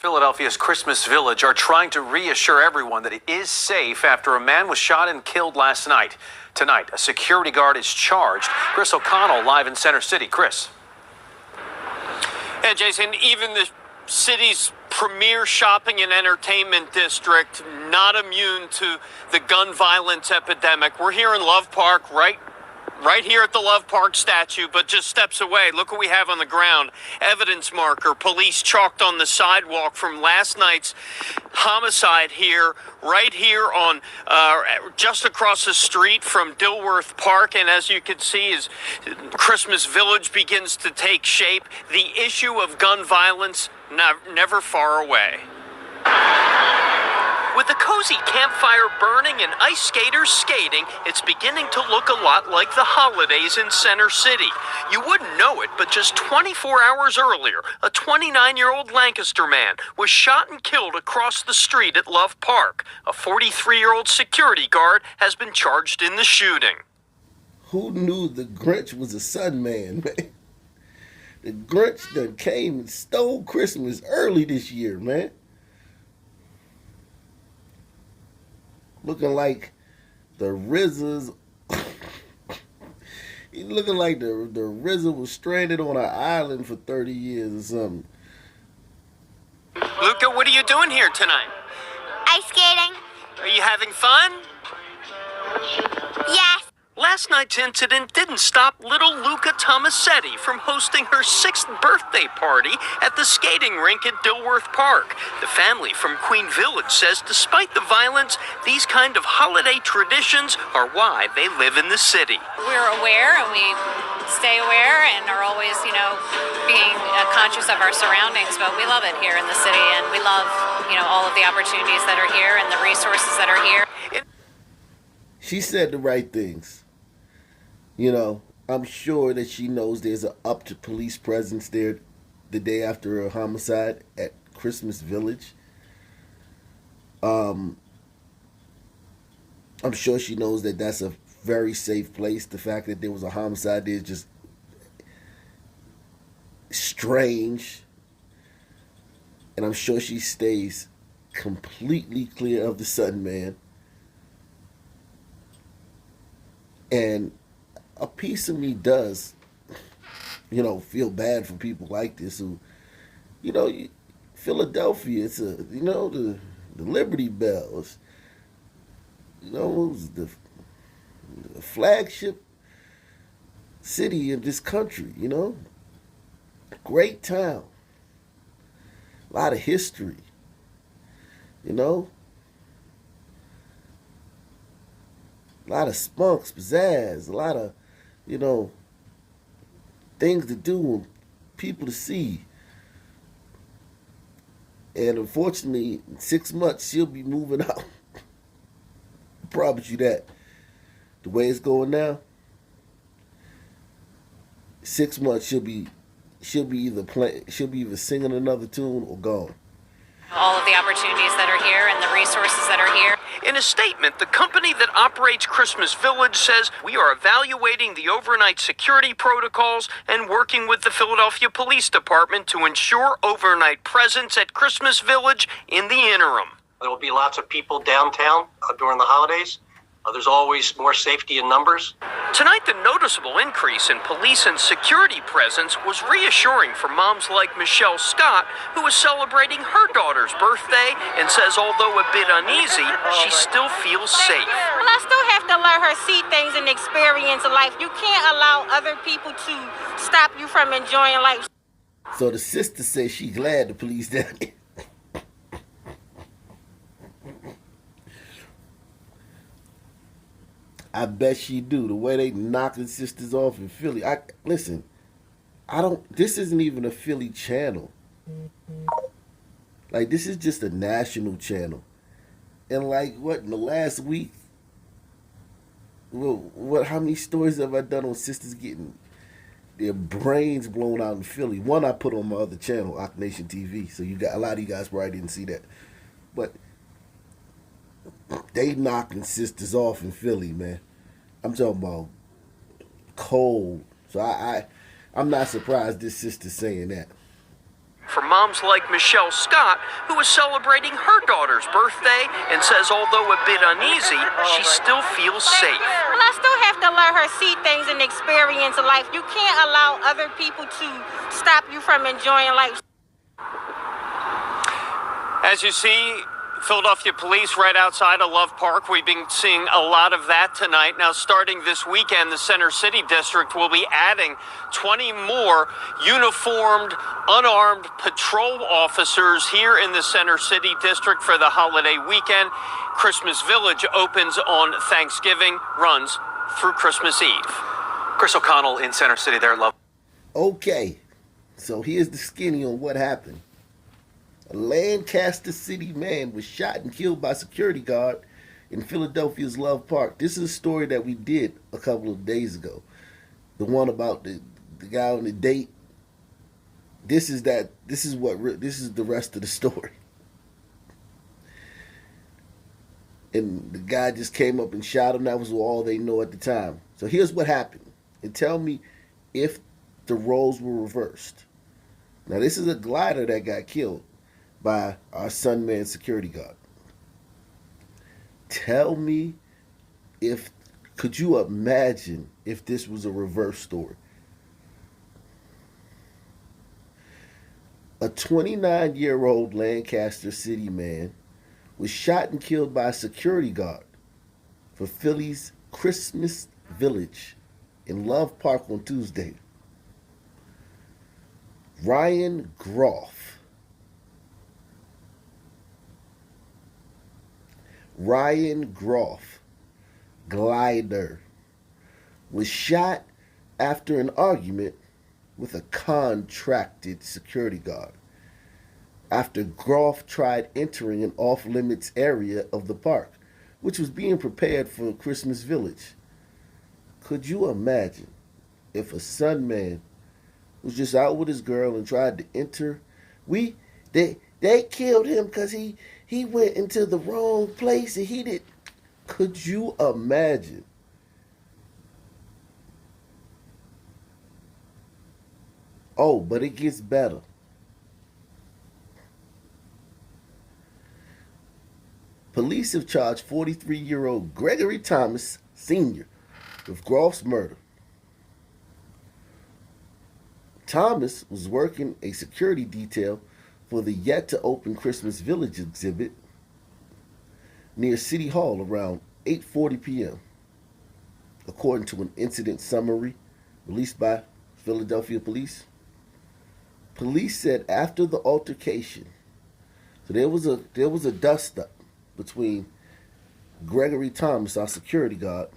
Philadelphia's Christmas Village are trying to reassure everyone that it is safe after a man was shot and killed last night. Tonight, a security guard is charged. Chris O'Connell live in Center City. Chris. And Jason, even the city's premier shopping and entertainment district not immune to the gun violence epidemic. We're here in Love Park, right here at the Love Park statue, but just steps away. Look what we have on the ground. Evidence marker, police chalked on the sidewalk from last night's homicide here, right here on just across the street from Dilworth Park. And as you can see, as Christmas Village begins to take shape, the issue of gun violence never far away. With the cozy campfire burning and ice skaters skating, it's beginning to look a lot like the holidays in Center City. You wouldn't know it, but just 24 hours earlier, a 29-year-old Lancaster man was shot and killed across the street at Love Park. A 43-year-old security guard has been charged in the shooting. Who knew the Grinch was a sun man, man? The Grinch that came and stole Christmas early this year, man. Looking like the RZA's. He's looking like the RZA was stranded on an island for 30 years or something. Luca, what are you doing here tonight? Ice skating. Are you having fun? Yes. Last night's incident didn't stop little Luca Tomasetti from hosting her 6th birthday party at the skating rink at Dilworth Park. The family from Queen Village says despite the violence, these kind of holiday traditions are why they live in the city. We're aware and we stay aware and are always, being conscious of our surroundings, but we love it here in the city and we love, all of the opportunities that are here and the resources that are here. She said the right things. I'm sure that she knows there's an up to police presence there the day after a homicide at Christmas Village. I'm sure she knows that that's a very safe place. The fact that there was a homicide there is just strange. And I'm sure she stays completely clear of the sun man. And a piece of me does, feel bad for people like this who, Philadelphia, it's the Liberty Bells, the flagship city of this country, great town, a lot of history, a lot of spunks, pizzazz, a lot of, things to do and people to see. And unfortunately, in 6 months, she'll be moving out. I promise you that. The way it's going now, 6 months she'll be either singing another tune or gone. All of the opportunities that are here and the resources that are here. In a statement, the company that operates Christmas Village says we are evaluating the overnight security protocols and working with the Philadelphia Police Department to ensure overnight presence at Christmas Village in the interim. There will be lots of people downtown during the holidays. There's always more safety in numbers. Tonight, the noticeable increase in police and security presence was reassuring for moms like Michelle Scott, who is celebrating her daughter's birthday and says although a bit uneasy, she still feels safe. Well, I still have to let her see things and experience life. You can't allow other people to stop you from enjoying life. So the sister says she's glad the police down there. I bet she do. The way they knocking sisters off in Philly. This isn't even a Philly channel. Like, this is just a national channel. And in the last week, how many stories have I done on sisters getting their brains blown out in Philly? One I put on my other channel, Ock Nation TV. So a lot of you guys probably didn't see that. But they knocking sisters off in Philly, man. I'm talking about cold. So I'm not surprised this sister's saying that. for moms like Michelle Scott, who is celebrating her daughter's birthday and says although a bit uneasy, she still feels safe. Well, I still have to let her see things and experience life. You can't allow other people to stop you from enjoying life. As you see, Philadelphia police right outside of Love Park. We've been seeing a lot of that tonight. Now, starting this weekend, the Center City District will be adding 20 more uniformed, unarmed patrol officers here in the Center City District for the holiday weekend. Christmas Village opens on Thanksgiving, runs through Christmas Eve. Chris O'Connell in Center City there at Love. Okay, so here's the skinny on what happened. A Lancaster City man was shot and killed by a security guard in Philadelphia's Love Park. This is a story that we did a couple of days ago. The one about the guy on the date. This is the rest of the story. And the guy just came up and shot him. That was all they know at the time. So here's what happened. And tell me if the roles were reversed. Now, this is a glider that got killed by our Sunman security guard. Tell me could you imagine if this was a reverse story? A 29-year-old Lancaster City man was shot and killed by a security guard for Philly's Christmas Village in Love Park on Tuesday. Ryan Groff glider was shot after an argument with a contracted security guard after Groff tried entering an off-limits area of the park, which was being prepared for Christmas Village. Could you imagine if a Sunman was just out with his girl and tried to enter? They killed him because he went into the wrong place and he did. Could you imagine? Oh, but it gets better. Police have charged 43-year-old Gregory Thomas Sr. with Groff's murder. Thomas was working a security detail for the yet-to-open Christmas Village exhibit near City Hall around 8:40 p.m., according to an incident summary released by Philadelphia police. Police said after the altercation, so there was a dust-up between Gregory Thomas, our security guard,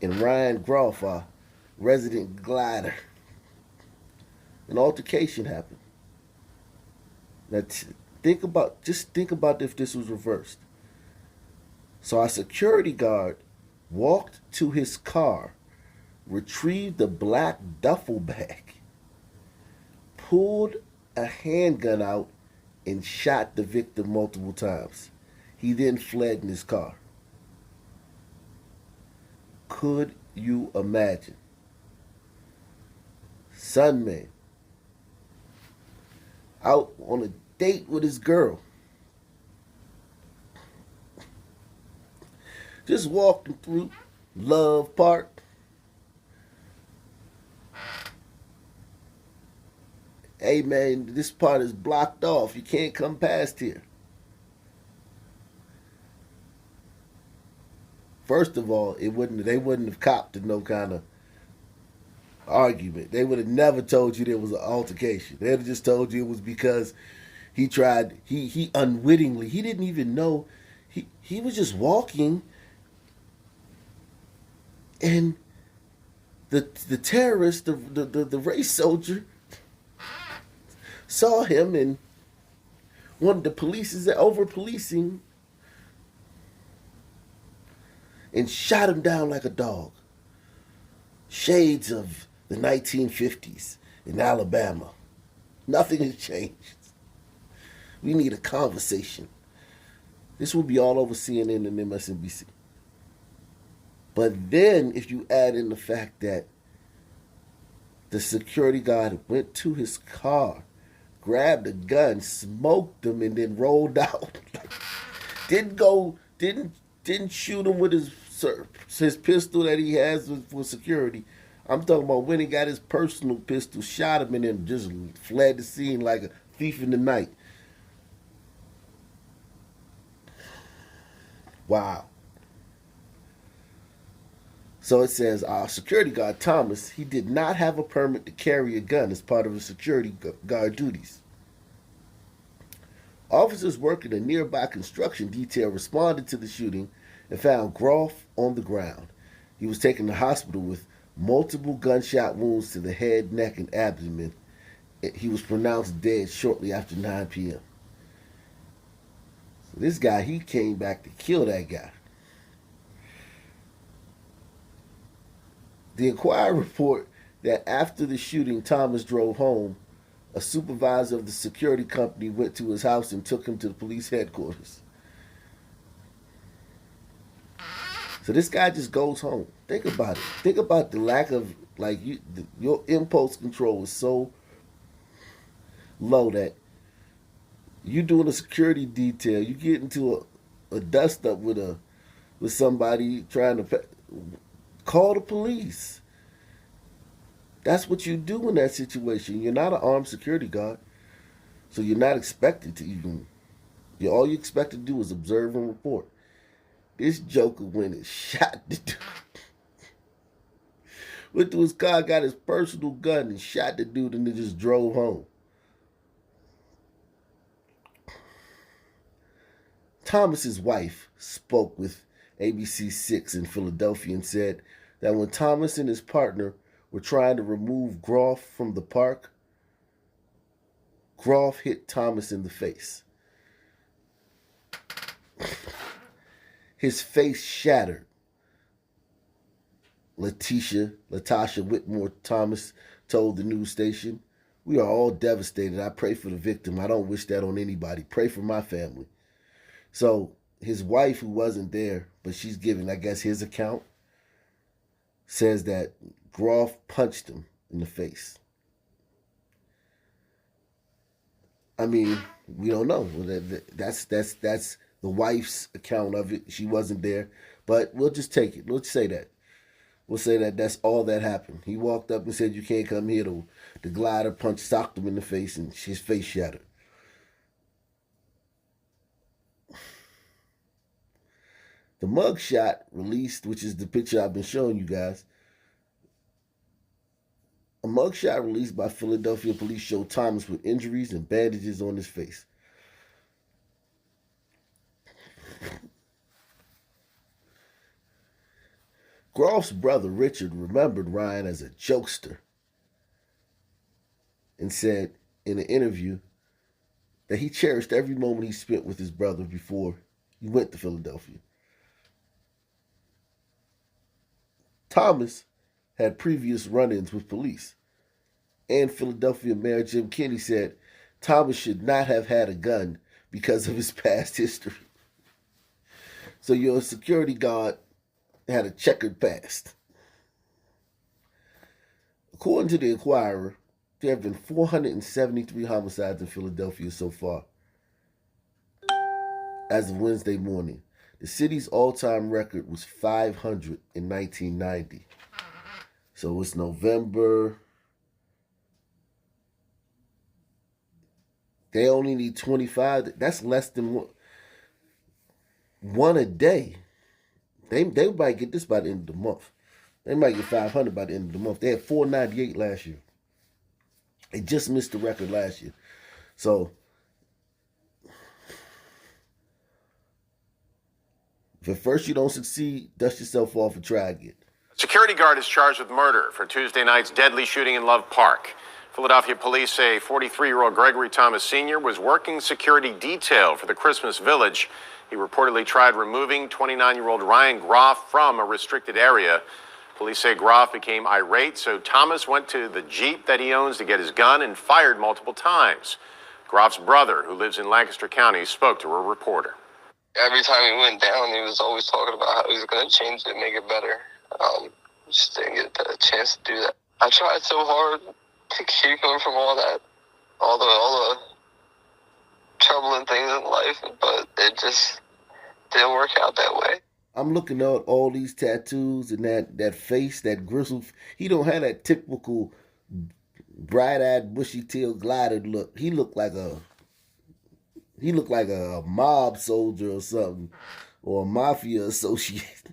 and Ryan Groff, our resident glider. An altercation happened. Now think about if this was reversed. So our security guard walked to his car, retrieved a black duffel bag, pulled a handgun out, and shot the victim multiple times. He then fled in his car. Could you imagine? Sunman out on a date with his girl, just walking through Love Park. Hey man, this part is blocked off. You can't come past here. First of all, they wouldn't have copped to no kind of argument. They would have never told you there was an altercation. They'd have just told you it was because he unwittingly, he didn't even know, he was just walking, and the terrorist, the race soldier, saw him and wanted to police his over-policing and shot him down like a dog. Shades of the 1950s in Alabama. Nothing has changed. We need a conversation. This will be all over CNN and MSNBC. But then if you add in the fact that the security guard went to his car, grabbed a gun, smoked him, and then rolled out. Didn't shoot him with his pistol that he has for security. I'm talking about when he got his personal pistol, shot him, and then just fled the scene like a thief in the night. Wow. So it says, our security guard, Thomas, he did not have a permit to carry a gun as part of his security guard duties. Officers working a nearby construction detail responded to the shooting and found Groff on the ground. He was taken to the hospital with multiple gunshot wounds to the head, neck, and abdomen. He was pronounced dead shortly after 9 p.m. So this guy, he came back to kill that guy. The Enquirer report that after the shooting, Thomas drove home. A supervisor of the security company went to his house and took him to the police headquarters. So this guy just goes home. Think about it. Think about the lack of, your impulse control is so low that you doing a security detail, you get into a dust up with somebody trying to call the police. That's what you do in that situation. You're not an armed security guard, so you're not expected to even. All you expect to do is observe and report. This joker went and shot the dude. Went to his car, got his personal gun, and shot the dude, and then just drove home. Thomas's wife spoke with ABC 6 in Philadelphia and said that when Thomas and his partner were trying to remove Groff from the park, Groff hit Thomas in the face. His face shattered. Latasha Whitmore Thomas told the news station, "We are all devastated. I pray for the victim. I don't wish that on anybody. Pray for my family." So his wife, who wasn't there, but she's giving, I guess, his account, says that Groff punched him in the face. I mean, we don't know. That's the wife's account of it. She wasn't there, but we'll just take it. Let's say that. We'll say that that's all that happened. He walked up and said, "You can't come here." The glider punch socked him in the face, and his face shattered. The mugshot released, which is the picture I've been showing you guys. A mugshot released by Philadelphia police showed Thomas with injuries and bandages on his face. Groff's brother, Richard, remembered Ryan as a jokester and said in an interview that he cherished every moment he spent with his brother before he went to Philadelphia. Thomas had previous run-ins with police, and Philadelphia Mayor Jim Kenney said Thomas should not have had a gun because of his past history. So your security guard had a checkered past. According to the Enquirer, there have been 473 homicides in Philadelphia so far. As of Wednesday morning, the city's all-time record was 500 in 1990. So it's November. They only need 25. That's less than one a day. They might get this by the end of the month. They might get 500 by the end of the month. They had 498 last year. They just missed the record last year. So if at first you don't succeed, dust yourself off and try again. Security guard is charged with murder for Tuesday night's deadly shooting in Love Park. Philadelphia police say 43-year-old Gregory Thomas Sr. was working security detail for the Christmas Village. He reportedly tried removing 29-year-old Ryan Groff from a restricted area. Police say Groff became irate, so Thomas went to the Jeep that he owns to get his gun and fired multiple times. Groff's brother, who lives in Lancaster County, spoke to a reporter. Every time he went down, he was always talking about how he was going to change it and make it better. Just didn't get a chance to do that. I tried so hard to keep him from all all the troubling things in life, but it just didn't work out that way. I'm looking at all these tattoos and that face, that grizzled. He don't have that typical bright-eyed, bushy-tailed glider look. He looked like a mob soldier or something, or a mafia associate.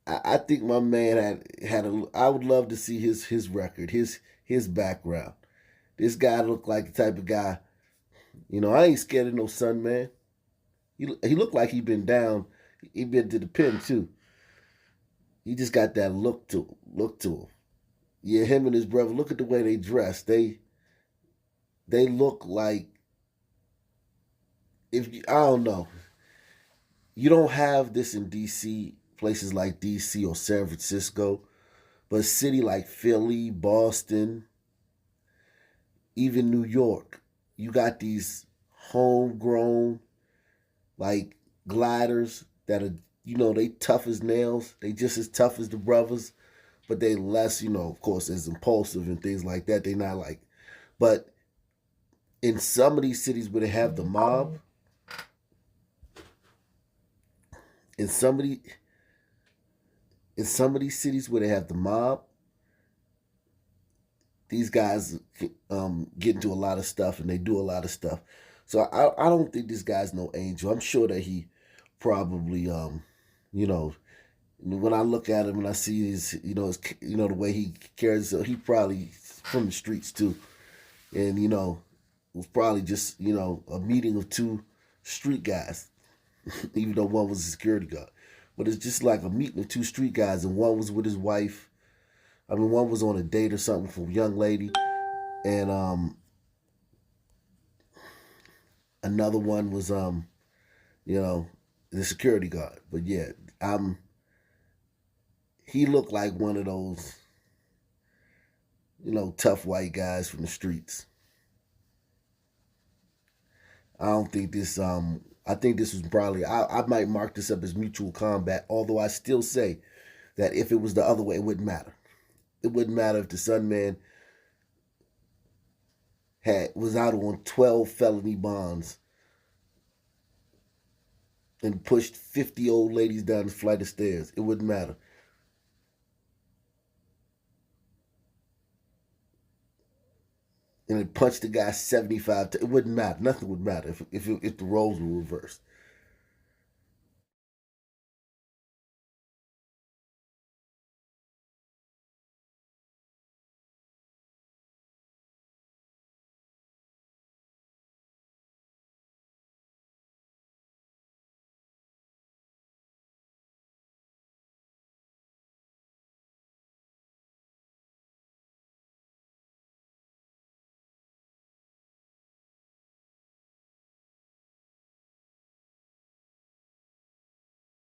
I think my man had a. I would love to see his record, his background. This guy looked like the type of guy. You know, I ain't scared of no son, man. He looked like he been down. He been to the pen too. He just got that look to him. Yeah, him and his brother. Look at the way they dress. They look like, I don't know. You don't have this in DC, places like DC or San Francisco, but a city like Philly, Boston, even New York, you got these homegrown like gliders that are, they tough as nails. They just as tough as the brothers, but they less, of course, as impulsive and things like that. They not like, but in some of these cities where they have the mob, in some of these cities where they have the mob, these guys get into a lot of stuff and they do a lot of stuff. So I don't think this guy's no angel. I'm sure that he probably when I look at him and I see his the way he carries himself, he probably from the streets too, and it was probably just a meeting of two street guys, even though one was a security guard. But it's just like a meeting of two street guys, and one was with his wife. I mean, one was on a date or something for a young lady, and another one was the security guard. But yeah, he looked like one of those tough white guys from the streets. I don't think this I think this was probably, I might mark this up as mutual combat, although I still say that if it was the other way, it wouldn't matter. It wouldn't matter if the Sun Man was out on 12 felony bonds and pushed 50 old ladies down the flight of stairs. It wouldn't matter. And it punched the guy 75 times. It wouldn't matter. Nothing would matter if the roles were reversed.